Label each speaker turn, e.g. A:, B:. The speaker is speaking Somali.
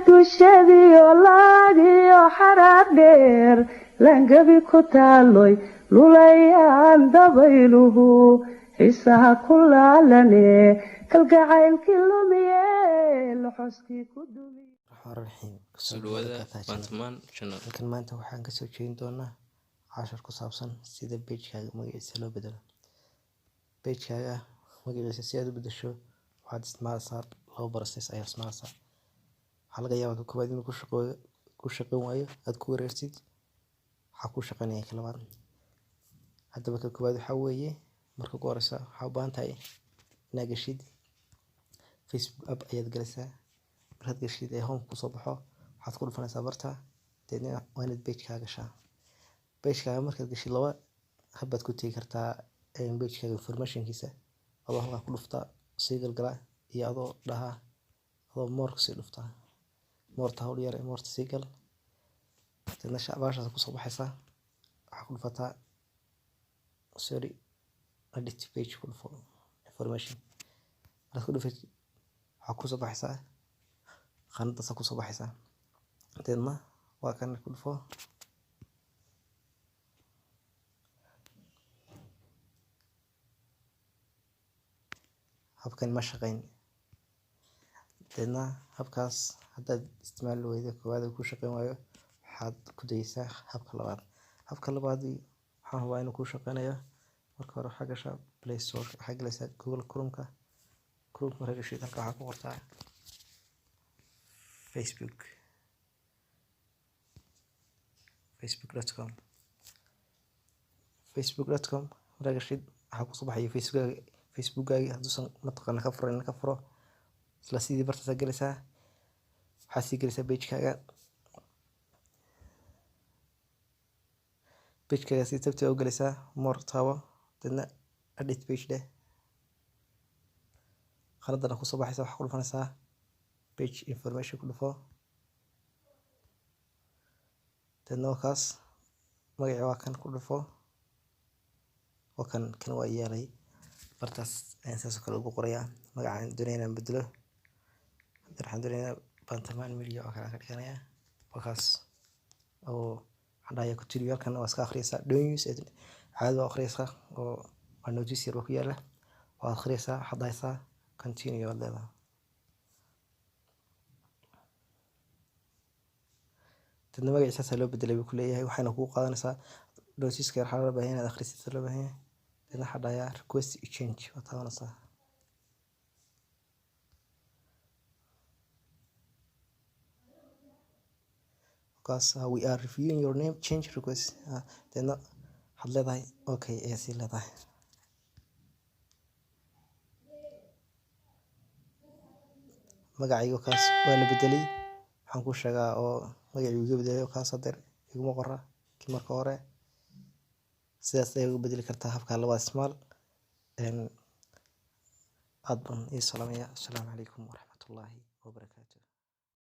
A: dushadiyo laadiyo xaraab dheer langabi ku taaloy lulayaan dabayluhu xiisaha ku laalane kalgacaylkii lumiye loxoskii ku dumiye
B: halkan maanta waxaan kasoo jeedin doonaa cashar ku saabsan sida pagekaaga magaciisa loo bedelo. Pagekaaga magaciisa si aad u bedesho waxaad isticmaalaysaa laba process ayaa isticmaalaysaa. waxaa laga yaabaa ka koowaad inuu ku shaqeyn waayo aad ku wareersid waxaa ku shaqeynaya ka labaad. haddaba ka koowaad waxaa weeye marka ugu horeysa waxaa u baahan tahay inaad gashid Facebook app ayaad galaysaa. markaad gashid ee home kusoo baxo waxaad ku dhufanaysaa barta deedna waa inaad pagekaaga gashaa. pagekaaga markaad gashid laba habbaad ku tegi kartaa pagekaaga informationkiisa adoo halkaa ku dhufta sii galgala iyo adoo dhaha adoo more kusii dhufta moorta hawl yar ee moorta sii gal deedna baashaas kusoo baxaysaa. waxaa ku dhufataa edit page ku dhufo information markaad ku dhufatid waxaa kusoo baxaysaa qanadaas kusoo baxaysaa deedna waa kan ku dhufo habkan ma shaqeyn deedna habkaas haddaad isticmaali weydo koowaad ku shaqeyn waayo waxaad ku dayeysaa habka labaad. habka labaad waxaan hubaa inuu ku shaqeynayo. marka hore waxaa gashaa Play Store waxaa galaysaa Google Chrome markaa gashid halka waxaa ku qortaa facebook.com markaa gashid waxaa kusoo baxaya facebookgaagi hadduusan mataqaana ka furan ka furo isla sidii bartaas galaysaa. waxaad sii galaysaa pagekaaga si tabta u galaysaa more taabo deedna edit page dheh qaladana kusoo baxaysa waxaa ku dhufanaysaa page information ku dhufo deedna waa kaas magacii waa kan ku dhufo waa kan waa yeelay bartaas ayaan saas oo kale ugu qorayaa magacaan doonaya inaan bedelo. waxaan doonayaa Bantaman Media oo kale ka dhiganayaa waa kaas oo waxaan dhahayaa continue halkan waa iska akhriyaysaa don't use it caadi waa akhriyaysaa oo waa notice yar ku yaala waa akhriyaysaa waxaad dhahaysaa continue waad leedahay deedna magaciisa loo bedelay buu ku leeyahay waxayna kugu qaadanaysaa notice-ka waxaa loo baahan yahay inaad akhrisid loo baahan yahay deedna waxaa dhahayaa request change waad taabanaysaa. we are reviewing your name change request deedna waxaad leedahay okay ayaa sii leedahay. magacayga kaas waa la bedelay waxaan ku sheegaa oo magacii iga bedelay kaas hadeer iguma qora kii marka hore sidaas ayaad ugu bedeli kartaa habka labaad isticmaal. aad baan ii salaamaya. assalaamu calaykum waraxmatullaahi wabarakaatuh.